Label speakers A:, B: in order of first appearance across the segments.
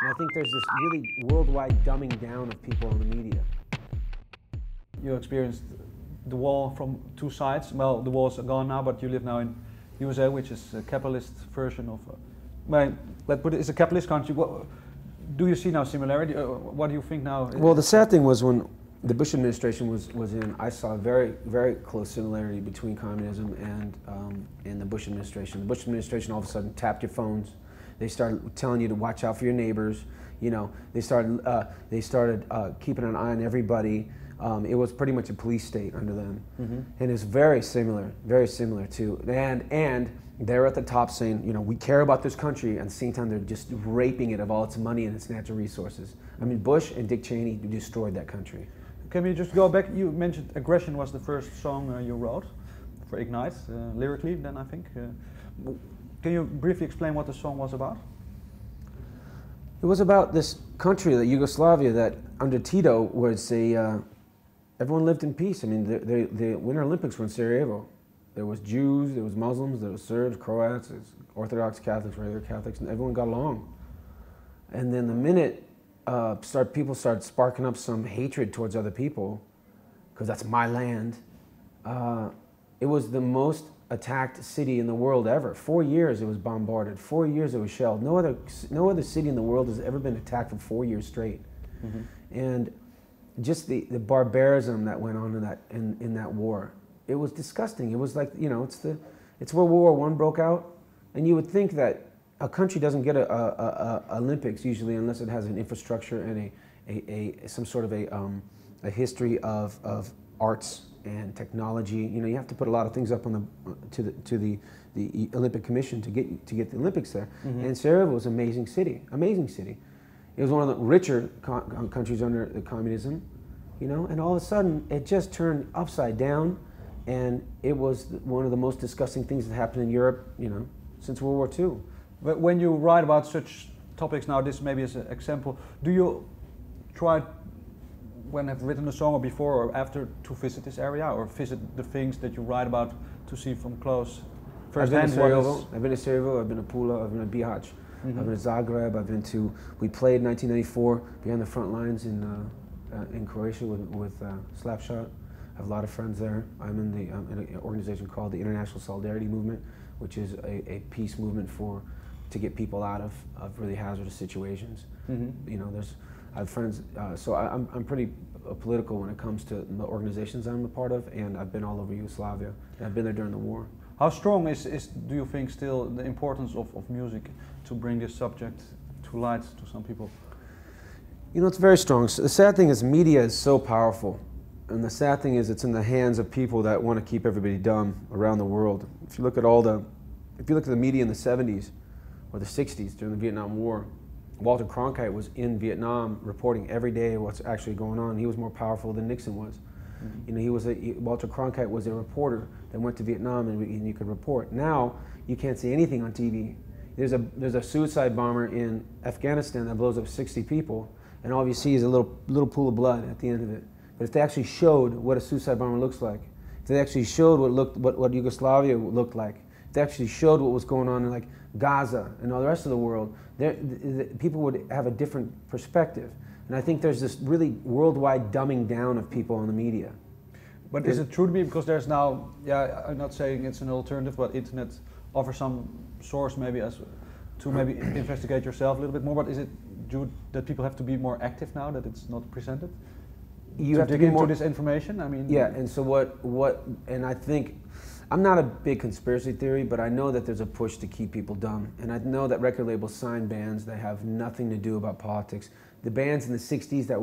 A: And I think there's this really worldwide dumbing down of people in the media.
B: You experienced the war from two sides. Well, the wars are gone now, but you live now in USA, which is a capitalist version of. Well, let's put it, it's a capitalist country. What, do you see now similarity? What do you think now?
A: Well, the sad thing was when the Bush administration was in, I saw a very, very close similarity between communism and the Bush administration. The Bush administration all of a sudden tapped your phones. They started telling you to watch out for your neighbors. You know, they started keeping an eye on everybody. It was pretty much a police state under them, and it's very similar to. And they're at the top saying, you know, we care about this country, and at the same time they're just raping it of all its money and its natural resources. I mean, Bush and Dick Cheney destroyed that country.
B: Can we just go back? You mentioned Aggression was the first song you wrote for Ignite, lyrically, then I think. Can you briefly explain what the song was about?
A: It was about this country, the Yugoslavia, that under Tito was everyone lived in peace. I mean, the Winter Olympics were in Sarajevo. There was Jews, there was Muslims, there was Serbs, Croats, there was Orthodox Catholics, regular Catholics, and everyone got along. And then the minute people started sparking up some hatred towards other people, because that's my land, it was the most attacked city in the world ever. 4 years it was bombarded. 4 years it was shelled. No other city in the world has ever been attacked for 4 years straight. And just the barbarism that went on in that war, it was disgusting. It was like, you know, it's where World War I broke out, and you would think that a country doesn't get a Olympics usually unless it has an infrastructure and some sort of a history of arts and technology. You know, you have to put a lot of things up on to the Olympic Commission to get the Olympics there. And Sarajevo was an amazing city, amazing city. It was one of the richer countries under the communism, you know, and all of a sudden it just turned upside down, and it was one of the most disgusting things that happened in Europe, you know, since World War II.
B: But when you write about such topics now, this maybe is an example, do you try, when I've written a song or before or after, to visit this area or visit the things that you write about to see from close?
A: I've been to Sarajevo, I've been to Pula, I've been to Bihać, I've been to Zagreb, we played in 1994 behind the front lines in Croatia with Slapshot. I have a lot of friends there. I'm in an organization called the International Solidarity Movement, which is a peace movement to get people out of really hazardous situations. You know, I have friends, so I'm pretty political when it comes to the organizations I'm a part of, and I've been all over Yugoslavia, and I've been there during the war.
B: How strong is do you think, still the importance of music to bring this subject to light to some people?
A: You know, it's very strong. So the sad thing is media is so powerful, and the sad thing is it's in the hands of people that want to keep everybody dumb around the world. If you look at the media in the 70s or the 60s during the Vietnam War, Walter Cronkite was in Vietnam reporting every day what's actually going on. He was more powerful than Nixon was. You know, Walter Cronkite was a reporter that went to Vietnam, and you could report. Now you can't see anything on TV. There's a suicide bomber in Afghanistan that blows up 60 people, and all you see is a little pool of blood at the end of it. But if they actually showed what a suicide bomber looks like, if they actually showed what Yugoslavia looked like, if they actually showed what was going on in like Gaza and all the rest of the world, people would have a different perspective. And I think there's this really worldwide dumbing down of people in the media.
B: But is it true to me, because there's now, yeah, I'm not saying it's an alternative, but internet offers some source maybe to maybe investigate yourself a little bit more, but is it due that people have to be more active now, that it's not presented?
A: You have to
B: dig into this information? I mean,
A: yeah, and so and I think, I'm not a big conspiracy theory, but I know that there's a push to keep people dumb. And I know that record labels sign bands that have nothing to do about politics. The bands in the 60s that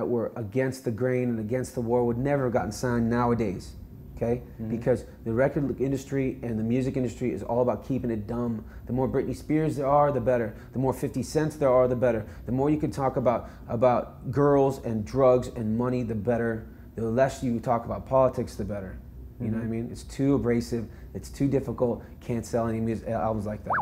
A: were against the grain and against the war would never have gotten signed nowadays, okay? Because the record industry and the music industry is all about keeping it dumb. The more Britney Spears there are, the better. The more 50 Cents there are, the better. The more you can talk about girls and drugs and money, the better. The less you talk about politics, the better. You know what I mean? It's too abrasive, it's too difficult, can't sell any albums like that.